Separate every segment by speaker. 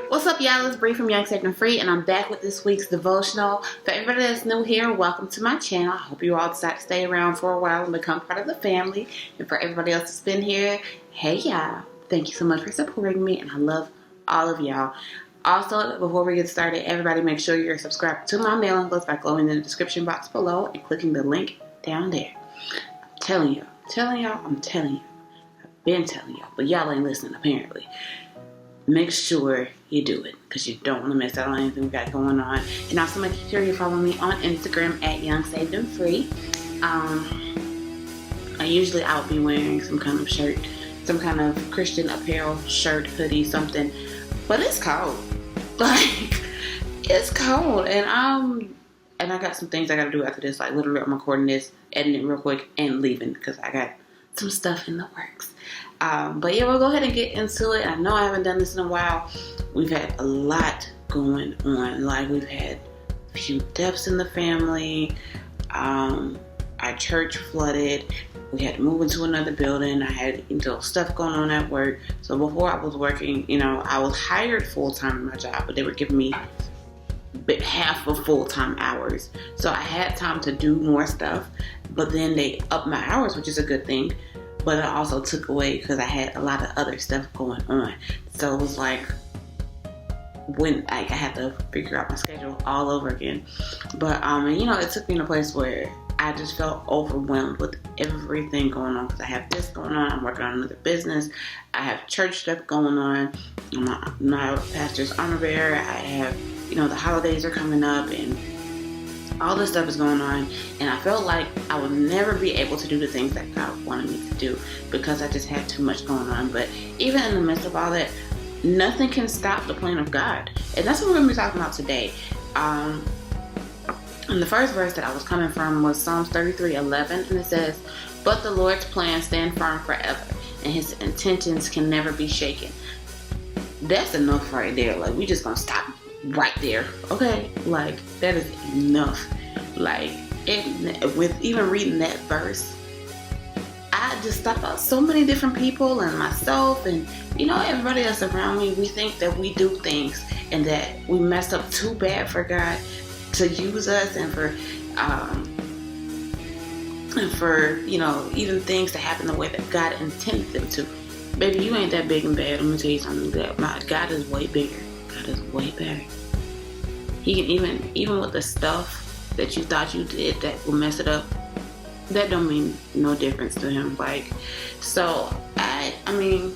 Speaker 1: What's up, y'all? It's Bree from Young, Saved, and Free, and I'm back with this week's devotional. For everybody that's new here, welcome to my channel. I hope you all decide to stay around for a while and become part of the family. And for everybody else that's been here, hey y'all, thank you so much for supporting me, and I love all of y'all. Also, before we get started, everybody make sure you're subscribed to my mailing list by going in the description box below and clicking the link down there. I'm telling y'all. I've been telling y'all, but y'all ain't listening apparently. Make sure you do it because you don't want to miss out on anything we got going on. And also make sure you follow me on Instagram at Young, Saved, and Free. I'll be wearing some kind of shirt, some kind of Christian apparel shirt, hoodie, something. But it's cold. Like, it's cold. And I got some things I got to do after this. Like, literally, I'm recording this, editing it real quick, and leaving because I got some stuff in the works. But yeah, we'll go ahead and get into it. I know I haven't done this in a while. We've had a lot going on. Like, we've had a few deaths in the family. Our church flooded. We had to move into another building. I had stuff going on at work. So before I was working, I was hired full-time in my job, but they were giving me half of full-time hours. So I had time to do more stuff, but then they upped my hours, which is a good thing. But it also took away because I had a lot of other stuff going on. So it was like when I had to figure out my schedule all over again. But it took me in a place where I just felt overwhelmed with everything going on because I have this going on. I'm working on another business. I have church stuff going on. My pastor's armor bearer. I have, the holidays are coming up and all this stuff is going on, and I felt like I would never be able to do the things that God wanted me to do because I just had too much going on. But even in the midst of all that, nothing can stop the plan of God. And that's what we're going to be talking about today. And the first verse that I was coming from was Psalms 33:11, and it says, "But the Lord's plans stand firm forever, and his intentions can never be shaken." That's enough right there. Like, we just going to stop right there, okay? Like, that is enough. Like, with even reading that verse, I just thought about so many different people and myself and everybody else around me. We think that we do things and that we messed up too bad for God to use us and for even things to happen the way that God intended them to. Baby, you ain't that big and bad. I'm gonna tell you something. That God is way bigger. God is way better. He can even with the stuff that you thought you did that will mess it up, that don't mean no difference to him. Like, so I mean,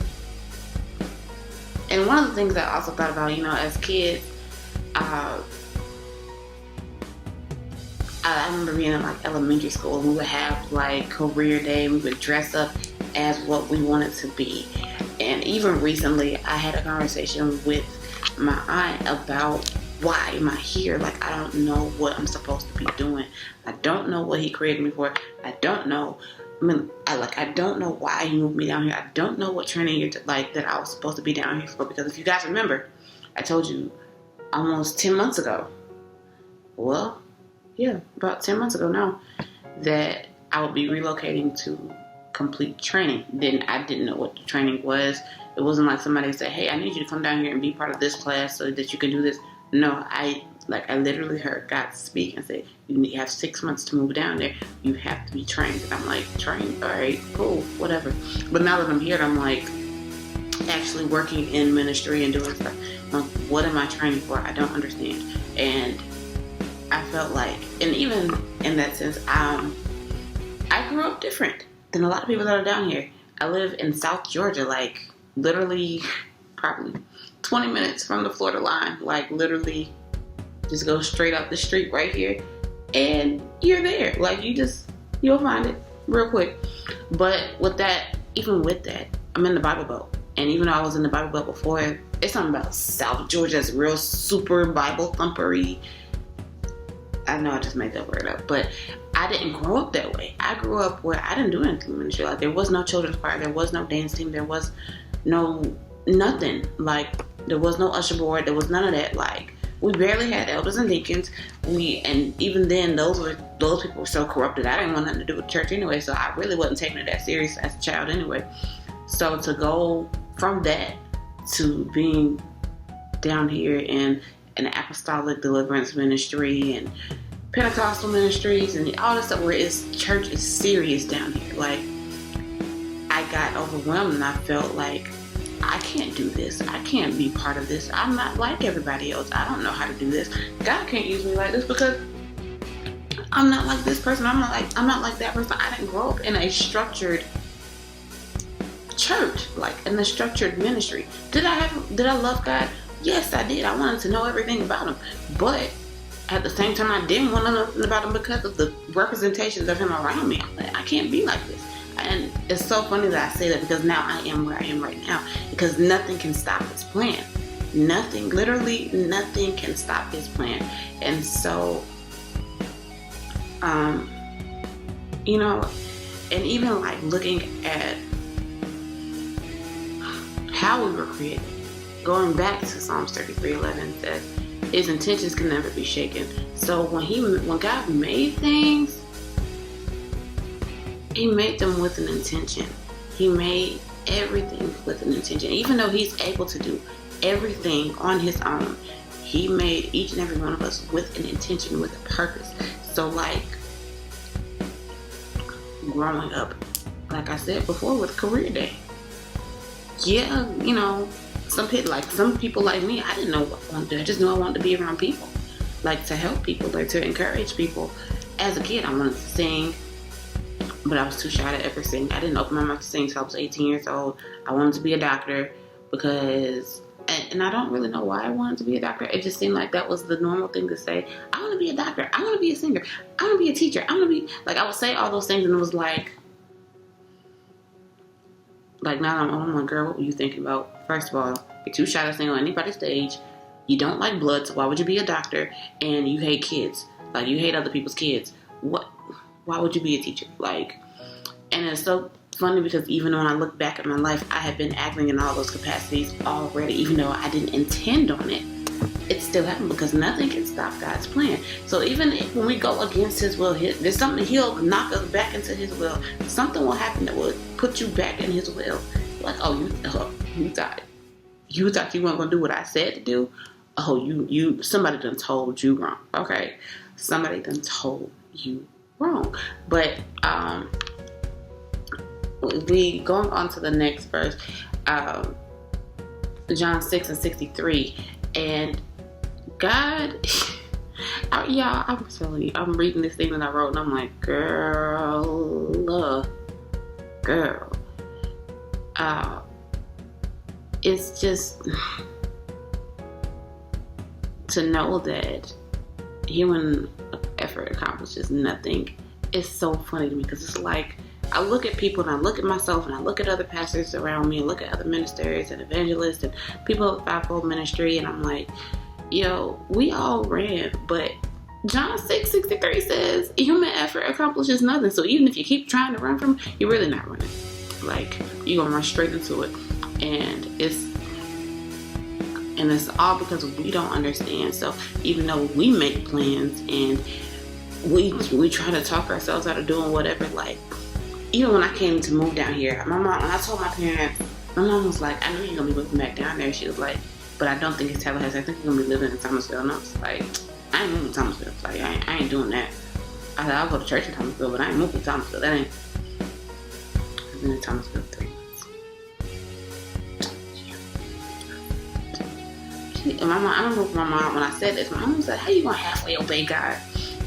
Speaker 1: and one of the things I also thought about, as kids, I remember being in like elementary school, and we would have like career day, and we would dress up as what we wanted to be. And even recently, I had a conversation with my aunt about why am I here? Like, I don't know what I'm supposed to be doing. I don't know what he created me for. I don't know. I don't know why he moved me down here. I don't know what training that I was supposed to be down here for. Because if you guys remember, I told you almost 10 months ago. Well, yeah, about 10 months ago now, that I would be relocating to complete training. Then I didn't know what the training was. It wasn't like somebody said, "Hey, I need you to come down here and be part of this class so that you can do this." No, I literally heard God speak and say, "You have 6 months to move down there. You have to be trained." And I'm like, "Trained? All right, cool, whatever." But now that I'm here, I'm like actually working in ministry and doing stuff. I'm like, what am I training for? I don't understand. And I felt like, and even in that sense, I grew up different than a lot of people that are down here. I live in South Georgia, like literally probably 20 minutes from the Florida line. Like, literally just go straight up the street right here and you're there. Like, you'll find it real quick. But even with that, I'm in the Bible Belt. And even though I was in the Bible Belt before, it's something about South Georgia that's real super Bible thumpery. I know I just made that word up, but I didn't grow up that way. I grew up where I didn't do anything in ministry. Like, there was no children's choir, there was no dance team, there was nothing. Like, there was no usher board, there was none of that. Like, we barely had elders and deacons. And even then, those people were so corrupted. I didn't want nothing to do with church anyway, so I really wasn't taking it that serious as a child anyway. So to go from that to being down here in an apostolic deliverance ministry and Pentecostal ministries and all this stuff where church is serious down here. Like, I got overwhelmed and I felt like I can't do this. I can't be part of this. I'm not like everybody else. I don't know how to do this. God can't use me like this because I'm not like this person. I'm not like that person. I didn't grow up in a structured church, like in a structured ministry. Did I love God? Yes, I did. I wanted to know everything about him. But at the same time, I didn't want to know nothing about him because of the representations of him around me. I'm like, I can't be like this. And it's so funny that I say that because now I am where I am right now because nothing can stop his plan. Nothing, literally nothing can stop his plan. And so, you know, and even like looking at how we were created, going back to Psalms 33:11 says, his intentions can never be shaken. So when God made things, he made them with an intention. He made everything with an intention. Even though he's able to do everything on his own, he made each and every one of us with an intention, with a purpose. So like growing up, like I said before with career day, yeah, you know, some people like me, I didn't know what I wanted to do. I just knew I wanted to be around people, like to help people, like to encourage people. As a kid, I wanted to sing, but I was too shy to ever sing. I didn't open my mouth to sing until I was 18 years old. I wanted to be a doctor because, and I don't really know why I wanted to be a doctor. It just seemed like that was the normal thing to say. I want to be a doctor. I want to be a singer. I want to be a teacher. I want to be, like, I would say all those things and it was like now I'm like, girl, what were you thinking about? First of all, you're too shy to sing on anybody's stage. You don't like blood, so why would you be a doctor? And you hate kids. Like, you hate other people's kids. What? Why would you be a teacher? Like, and it's so funny because even when I look back at my life, I have been acting in all those capacities already, even though I didn't intend on it. It still happened because nothing can stop God's plan. So even when we go against his will, there's something, he'll knock us back into his will. Something will happen that will put you back in his will. Like, you thought you weren't going to do what I said to do? Oh, somebody done told you wrong. Okay. Somebody done told you wrong. But, we going on to the next verse, John 6:63, and God, I'm telling you, I'm reading this thing that I wrote, and I'm like, girl, it's just to know that human effort accomplishes nothing. It's so funny to me because it's like, I look at people and I look at myself and I look at other pastors around me and look at other ministers and evangelists and people of the fivefold ministry, and I'm like, we all ran, but John 6:63 says human effort accomplishes nothing. So even if you keep trying to run from it, you're really not running. Like, you're gonna run straight into it, and it's all because we don't understand. So even though we make plans and we try to talk ourselves out of doing whatever, like, even when I came to move down here, when I told my parents, my mom was like, I know you're going to be moving back down there. She was like, but I don't think it's Tallahassee. I think you're going to be living in Thomasville. And I was like, I ain't moving to Thomasville. Like, I ain't doing that. I said, I'll go to church in Thomasville, but I ain't moving to Thomasville. I've been in Thomasville 3 months. I remember my mom, when I said this, my mom said, how you going to halfway obey God?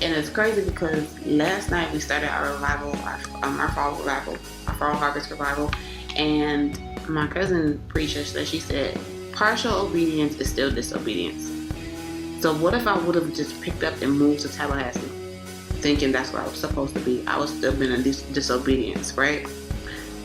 Speaker 1: And it's crazy because last night we started our revival, our fall revival, our fall harvest revival, and my cousin preacher said, she said, partial obedience is still disobedience. So what if I would have just picked up and moved to Tallahassee, thinking that's where I was supposed to be? I would still been in disobedience, right?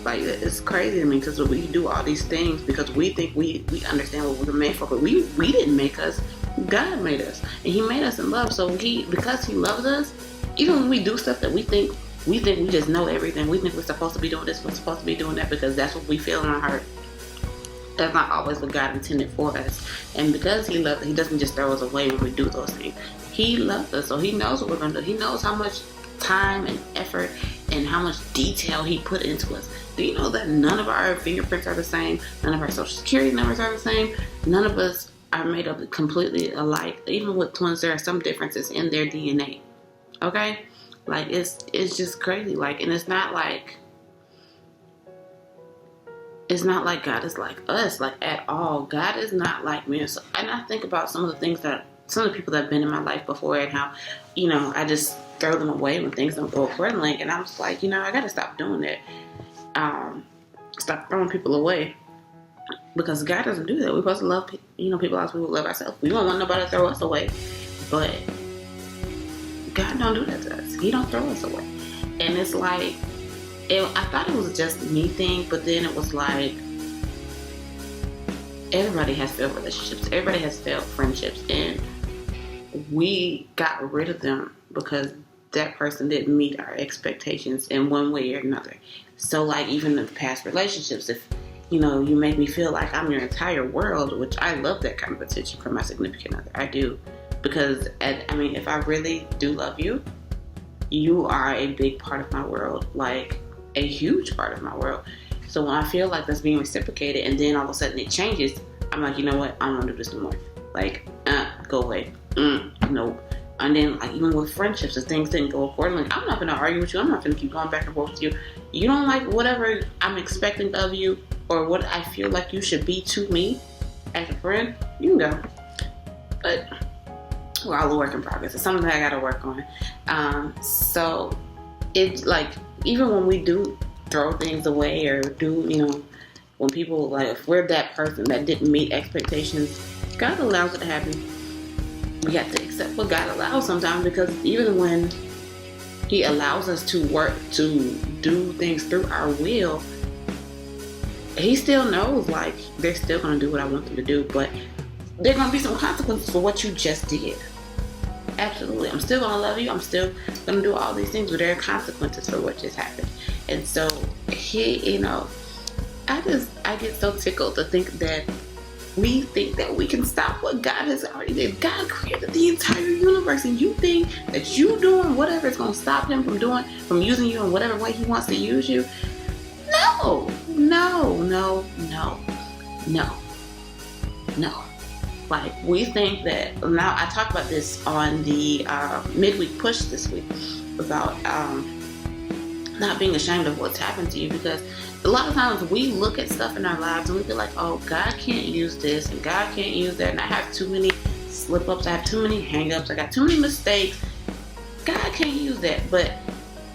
Speaker 1: Like, it's crazy to me because we do all these things because we think we understand what we were made for, but we didn't make us. God made us, and he made us in love. So because he loves us, even when we do stuff that we think we just know everything, we think we're supposed to be doing this, we're supposed to be doing that because that's what we feel in our heart. That's not always what God intended for us. And because he loves us, he doesn't just throw us away when we do those things. He loves us, so he knows what we're going to do. He knows how much time and effort and how much detail he put into us. Do you know that none of our fingerprints are the same? None of our social security numbers are the same? None of us are made up completely alike. Even with twins, there are some differences in their DNA. Okay? Like, it's just crazy. Like, and it's not like God is like us, like, at all. God is not like me. So, and I think about some of the people that have been in my life before, and how, I just throw them away when things don't go accordingly. And I'm just like, I got to stop doing that. Stop throwing people away. Because God doesn't do that. We're supposed to love, people as we would love ourselves. We don't want nobody to throw us away. But God don't do that to us. He don't throw us away. And it's like, I thought it was just a me thing, but then it was like, everybody has failed relationships. Everybody has failed friendships. And we got rid of them because that person didn't meet our expectations in one way or another. So, like, even in past relationships, if you make me feel like I'm your entire world, which I love that kind of attention from my significant other. I do. Because, if I really do love you, you are a big part of my world. Like, a huge part of my world. So when I feel like that's being reciprocated, and then all of a sudden it changes, I'm like, you know what? I don't want to do this no more. Like, go away. Nope. And then, like, even with friendships, if things didn't go accordingly, I'm not going to argue with you. I'm not going to keep going back and forth with you. You don't like whatever I'm expecting of you, or what I feel like you should be to me as a friend, you can go. But we're all a work in progress. It's something that I got to work on. So it's like, even when we do throw things away, or do, when people, like, if we're that person that didn't meet expectations, God allows it to happen. We have to accept what God allows sometimes, because even when He allows us to work, to do things through our will, He still knows, like, they're still going to do what I want them to do, but there are going to be some consequences for what you just did. Absolutely. I'm still going to love you. I'm still going to do all these things, but there are consequences for what just happened. And so, I get so tickled to think that we think that we can stop what God has already did. God created the entire universe, and you think that you doing whatever is going to stop Him from using you in whatever way He wants to use you. No. Like, we think that, now I talked about this on the midweek push this week, about not being ashamed of what's happened to you, because a lot of times we look at stuff in our lives and we feel like, oh, God can't use this and God can't use that, and I have too many slip-ups, I have too many hang-ups, I got too many mistakes. God can't use that. But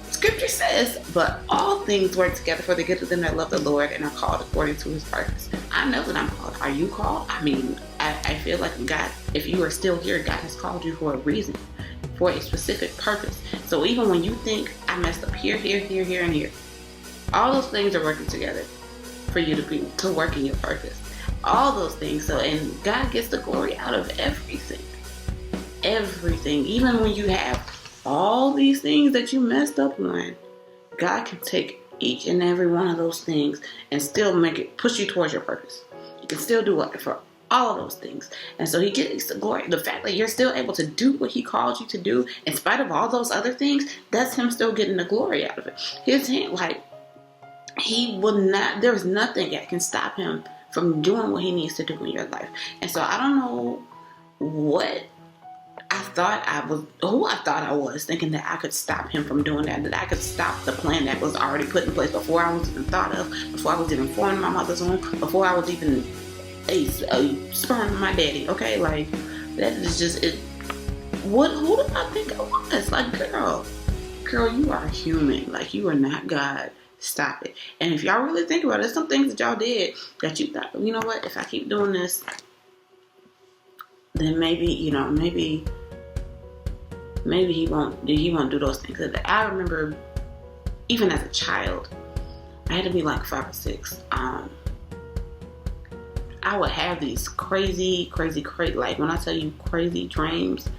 Speaker 1: Scripture says, but all things work together for the good of them that love the Lord and are called according to His purpose. I know that I'm called. Are you called? I feel like God, if you are still here, God has called you for a reason, for a specific purpose. So even when you think I messed up here, and here, all those things are working together for you to work in your purpose. All those things. So, and God gets the glory out of everything. Everything. Even when you have all these things that you messed up on, God can take each and every one of those things and still push you towards your purpose. You can still do it for all of those things. And so He gets the glory. The fact that you're still able to do what He called you to do, in spite of all those other things, that's Him still getting the glory out of it. His hand, like, He will not, there's nothing that can stop Him from doing what He needs to do in your life. And so I don't know what who I thought I was, thinking that I could stop Him from doing that I could stop the plan that was already put in place before I was even thought of, before I was even formed in my mother's womb, before I was even a sperm of my daddy. Okay, like, that is just it. Who did I think I was? Like, girl, you are human. Like, you are not God. Stop it. And if y'all really think about it, there's some things that y'all did that you thought, you know what, if I keep doing this, then maybe he won't do those things. I remember, even as a child, I had to be like 5 or 6. I would have these crazy, like, when I tell you crazy dreams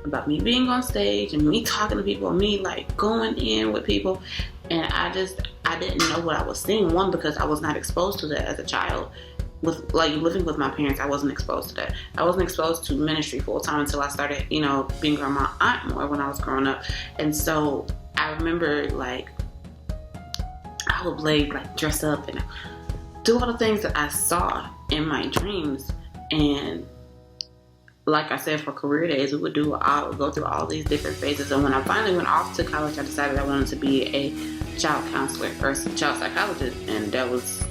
Speaker 1: about me being on stage and me talking to people and me, like, going in with people. And I didn't know what I was seeing. One, because I was not exposed to that as a child. With, like, living with my parents, I wasn't exposed to that. I wasn't exposed to ministry full time until I started, being around my aunt more when I was growing up. And so I remember, like, I would dress up and do all the things that I saw in my dreams. And like I said, for career days, we would go through all these different phases. And when I finally went off to college, I decided I wanted to be a child counselor or child psychologist, and that was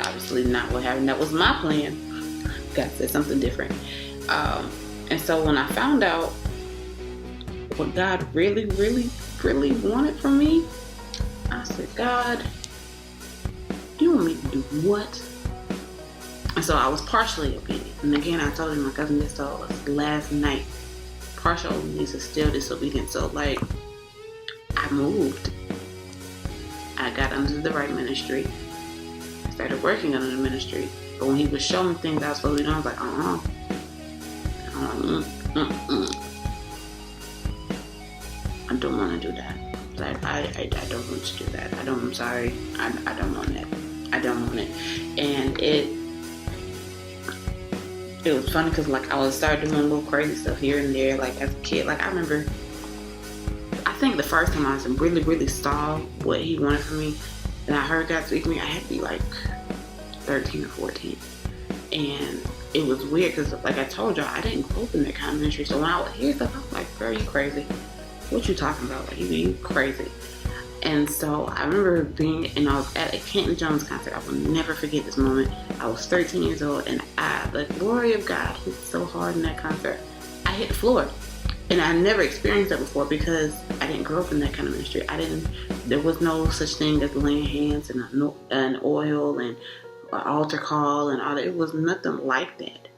Speaker 1: obviously not what happened. That was my plan. God said something different. And so when I found out what God really, really, really wanted from me, I said, God, you want me to do what? And so I was partially obedient. And again, I told you, my cousin just told us last night, partial obedience is still disobedience. So like, I moved. I got under the right ministry. I started working under the ministry. But when he would show me things I was supposed to be doing, I was like, I don't want to do that. Like, I don't want to do that. I'm sorry. I don't want that. I don't want it. And it was funny because like I was started doing little crazy stuff here and there. Like as a kid, like I remember, I think the first time I really, really saw what he wanted from me, and I heard God speak to me, I had to be like 13 or 14. And it was weird because like I told y'all, I didn't grow up in that kind of ministry. So when I would hear stuff, I was like, girl, you crazy. What you talking about? Like, you crazy. And so I remember and I was at a Kenton Jones concert. I will never forget this moment. I was 13 years old, and the glory of God hit so hard in that concert. I hit the floor. And I never experienced that before because I didn't grow up in that kind of ministry. There was no such thing as laying hands and an oil and an altar call and all that. It was nothing like that.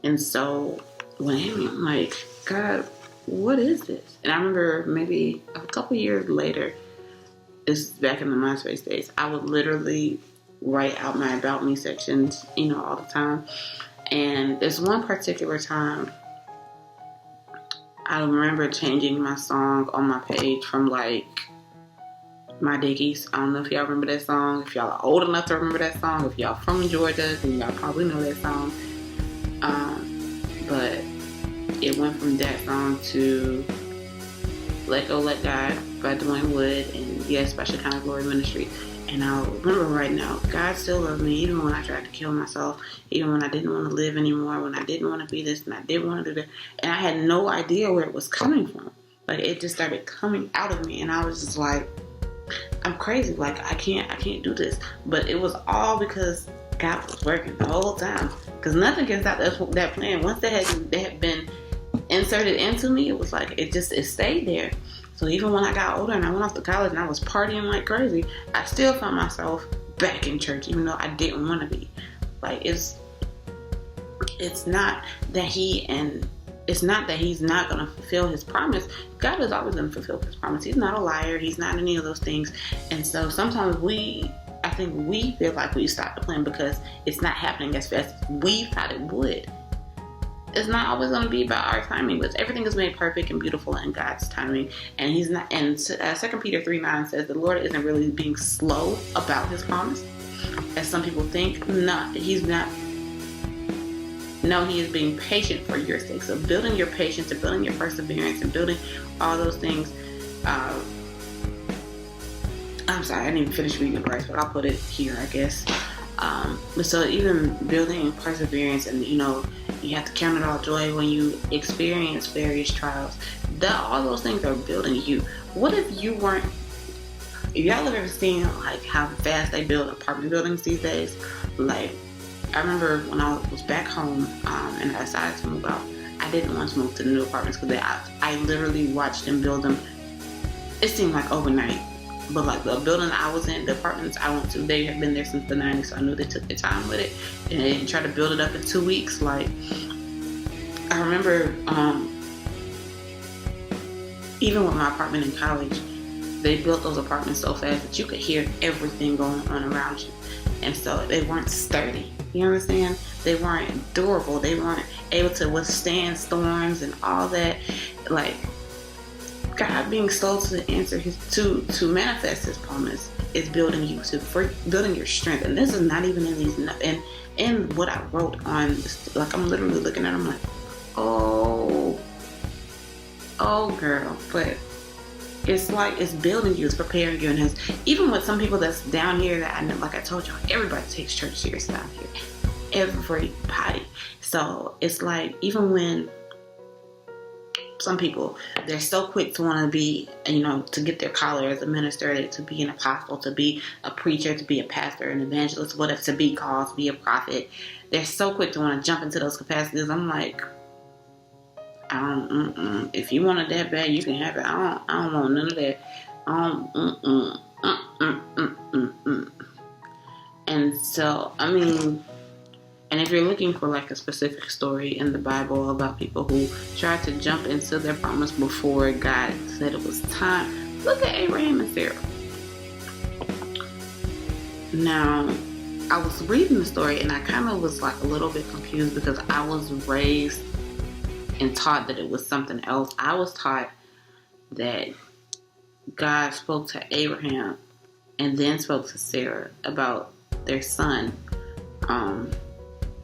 Speaker 1: And so when I'm like, God, what is this? And I remember maybe a couple years later, this is back in the MySpace days, I would literally write out my About Me sections, all the time. And there's one particular time I remember changing my song on my page from like My Dickies. I don't know if y'all remember that song. If y'all are old enough to remember that song. If y'all from Georgia, then y'all probably know that song. But it went from that song to Let Go, Let God by Dwayne Wood and Yes by Shekinah Glory Ministry. And I remember right now, God still loved me even when I tried to kill myself, even when I didn't want to live anymore, when I didn't want to be this and I didn't want to do that. And I had no idea where it was coming from. Like it just started coming out of me, and I was just like, I'm crazy. Like I can't do this. But it was all because God was working the whole time. Because nothing can stop that plan. Once that had been inserted into me, it was like it stayed there. So even when I got older and I went off to college and I was partying like crazy, I still found myself back in church, even though I didn't want to be. Like it's not that he's not going to fulfill his promise. God is always going to fulfill his promise. He's not a liar. He's not any of those things. And so sometimes I think we feel like we stopped the plan because it's not happening as fast as we thought it would. It's not always going to be about our timing, but everything is made perfect and beautiful in God's timing. And he's not. And 2 Peter 3:9 says the Lord isn't really being slow about his promise, as some people think. No, he's not. No, he is being patient for your sake. So building your patience and building your perseverance and building all those things. I'm sorry, I didn't even finish reading the verse, but I'll put it here, I guess. But so even building perseverance, and you have to count it all joy when you experience various trials. All those things are building you. What if you weren't? If y'all have ever seen like how fast they build apartment buildings these days? Like I remember when I was back home and I decided to move out. I didn't want to move to the new apartments because I literally watched them build them. It seemed like overnight. But like the building I was in, the apartments I went to, they have been there since the 90s, so I knew they took their time with it. And they didn't try to build it up in 2 weeks. Like, I remember, even with my apartment in college, they built those apartments so fast that you could hear everything going on around you. And so they weren't sturdy. You understand? They weren't durable. They weren't able to withstand storms and all that. Like, God being slow to answer to manifest his promise is building you for building your strength. And this is not even in these in what I wrote on. Like I'm literally looking at them like, oh girl. But it's like it's building you, it's preparing you, and even with some people that's down here that I know, like I told y'all, everybody takes church serious down here. Everybody. So it's like even when some people, they're so quick to want to be, to get their collar as a minister, to be an apostle, to be a preacher, to be a pastor, an evangelist, whatever, to be called, to be a prophet. They're so quick to want to jump into those capacities. I'm like, if you want it that bad, you can have it. I don't want none of that. And so, and if you're looking for like a specific story in the Bible about people who tried to jump into their promise before God said it was time, look at Abraham and Sarah. Now, I was reading the story and I kind of was like a little bit confused because I was raised and taught that it was something else. I was taught that God spoke to Abraham and then spoke to Sarah about their son.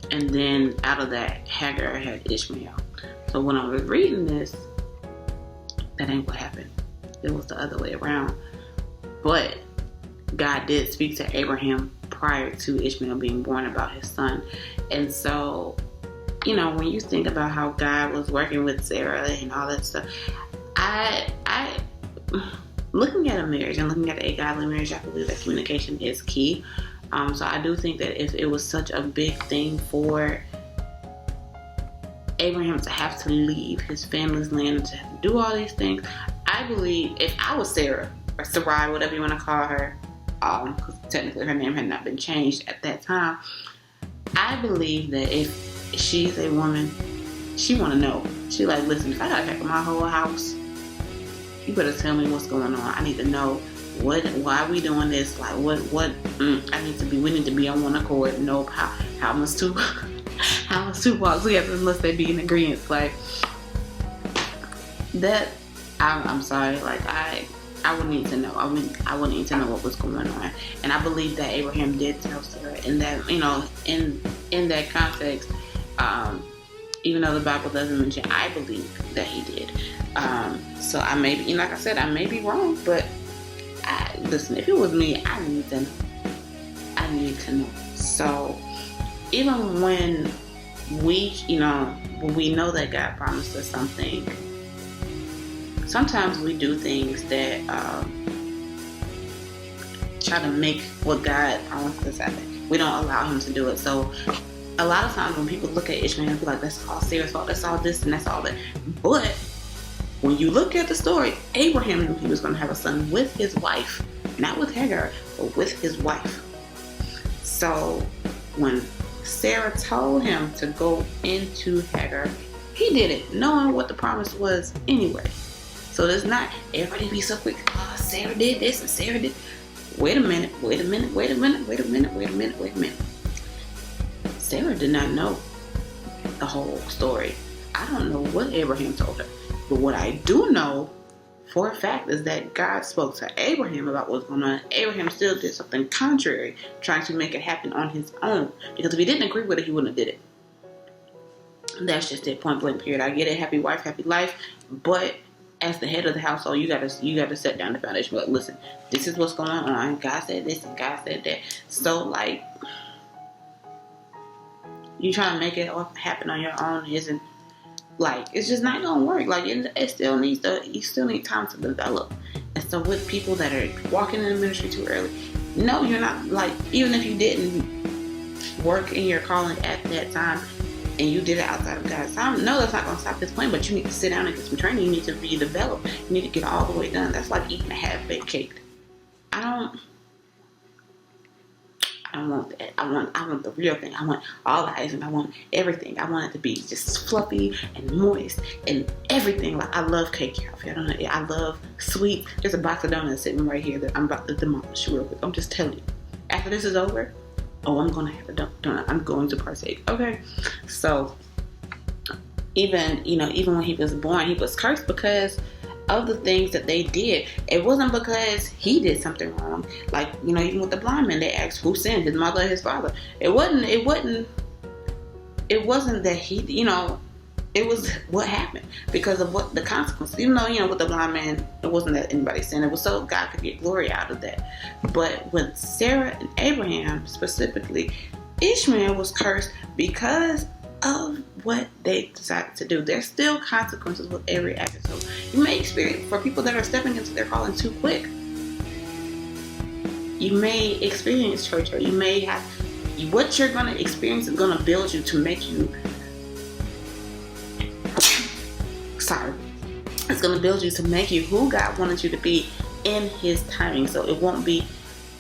Speaker 1: And then out of that, Hagar had Ishmael. So when I was reading this, that ain't what happened. It was the other way around. But God did speak to Abraham prior to Ishmael being born about his son. And so, when you think about how God was working with Sarah and all that stuff, I looking at a marriage and looking at a godly marriage, I believe that communication is key. So I do think that if it was such a big thing for Abraham to have to leave his family's land and to have to do all these things, I believe if I was Sarah, or Sarai, whatever you want to call her, because technically her name had not been changed at that time, I believe that if she's a woman, she want to know. She like, listen, if I gotta pack my whole house, you better tell me what's going on. I need to know why are we doing this? Like we need to be on one accord. Nope. How must two walk together unless they be in agreement? Like that, I'm sorry. Like I would need to know. I would need to know what was going on. And I believe that Abraham did tell Sarah in that, in that context, even though the Bible doesn't mention, I believe that he did. So I may be, like I said, I may be wrong, but listen, if it was me, I need to know. So even when we know that God promised us something, sometimes we do things that try to make what God promised us happen. We don't allow him to do it. So a lot of times when people look at Ishmael and be like, that's all Sarah's fault, that's all this and that's all that. But when you look at the story, Abraham knew he was going to have a son with his wife. Not with Hagar, but with his wife. So when Sarah told him to go into Hagar, he did it, knowing what the promise was anyway. So there's not everybody be so quick, Sarah did this and Sarah did. Wait a minute. Sarah did not know the whole story. I don't know what Abraham told her. But what I do know for a fact is that God spoke to Abraham about what's going on. Abraham still did something contrary, trying to make it happen on his own. Because if he didn't agree with it, he wouldn't have did it. That's just it, point blank period. I get it, happy wife, happy life. But as the head of the household, you gotta set down the foundation. But listen, this is what's going on. God said this and God said that. So like, you trying to make it happen on your own isn't. Like, it's just not gonna work. Like, it still needs you still need time to develop. And so with people that are walking in the ministry too early, no, you're not, like, even if you didn't work in your calling at that time and you did it outside of God's time, no, that's not gonna stop this plan, but you need to sit down and get some training. You need to be developed. You need to get all the way done. That's like eating a half-baked cake. I don't want that. I want the real thing. I want all the icing. I want everything. I want it to be just fluffy and moist and everything. Like, I love cake. If y'all don't know, I love sweet. There's a box of donuts sitting right here that I'm about to demolish real quick. I'm just telling you. After this is over, I'm gonna have a donut. I'm going to partake. Okay. So even when he was born, he was cursed because of the things that they did. It wasn't because he did something wrong. Like, even with the blind man, they asked who sinned, his mother or his father. It wasn't that he, it was what happened because of what the consequences. Even though, with the blind man, it wasn't that anybody sinned. It was so God could get glory out of that. But with Sarah and Abraham specifically, Ishmael was cursed because of what they decided to do. There's still consequences with every action. So you may experience, for people that are stepping into their calling too quick, you may experience church hurt. You may have, what you're going to experience is going to build you to make you, it's going to build you to make you who God wanted you to be in His timing. So it won't be,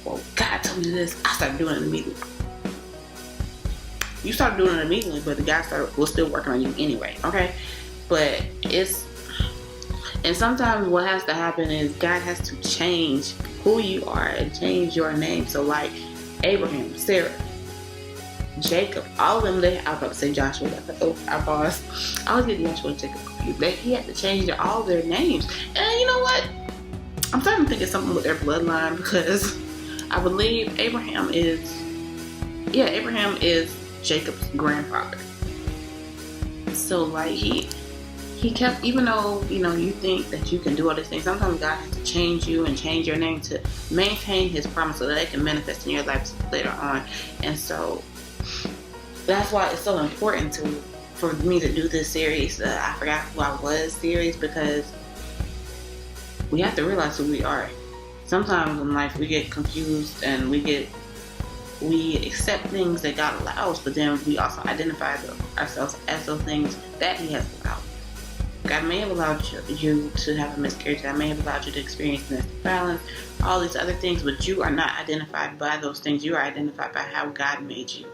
Speaker 1: well, God told me this, I started doing it immediately. You started doing it immediately, but the God was still working on you anyway, okay? But and sometimes what has to happen is God has to change who you are and change your name. So like Abraham, Sarah, Jacob, all of them, I was about to say Joshua, our boss. I always get Joshua and Jacob confused. He had to change all their names. And you know what? I'm starting to think it's something with their bloodline, because I believe Abraham is Jacob's grandfather. So like he kept, even though, you think that you can do all these things, sometimes God has to change you and change your name to maintain His promise so that it can manifest in your life later on. And so that's why it's so important for me to do this series, I forgot who I was series, because we have to realize who we are. Sometimes in life we get confused and we accept things that God allows, but then we also identify ourselves as those things that He has allowed. God may have allowed you to have a miscarriage. God may have allowed you to experience domestic violence, all these other things, but you are not identified by those things. You are identified by how God made you.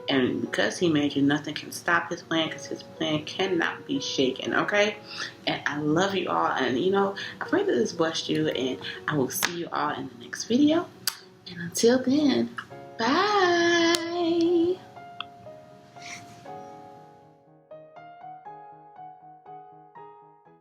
Speaker 1: And because He made you, nothing can stop His plan, because His plan cannot be shaken, okay? And I love you all. And, I pray that this blessed you. And I will see you all in the next video. And until then, bye.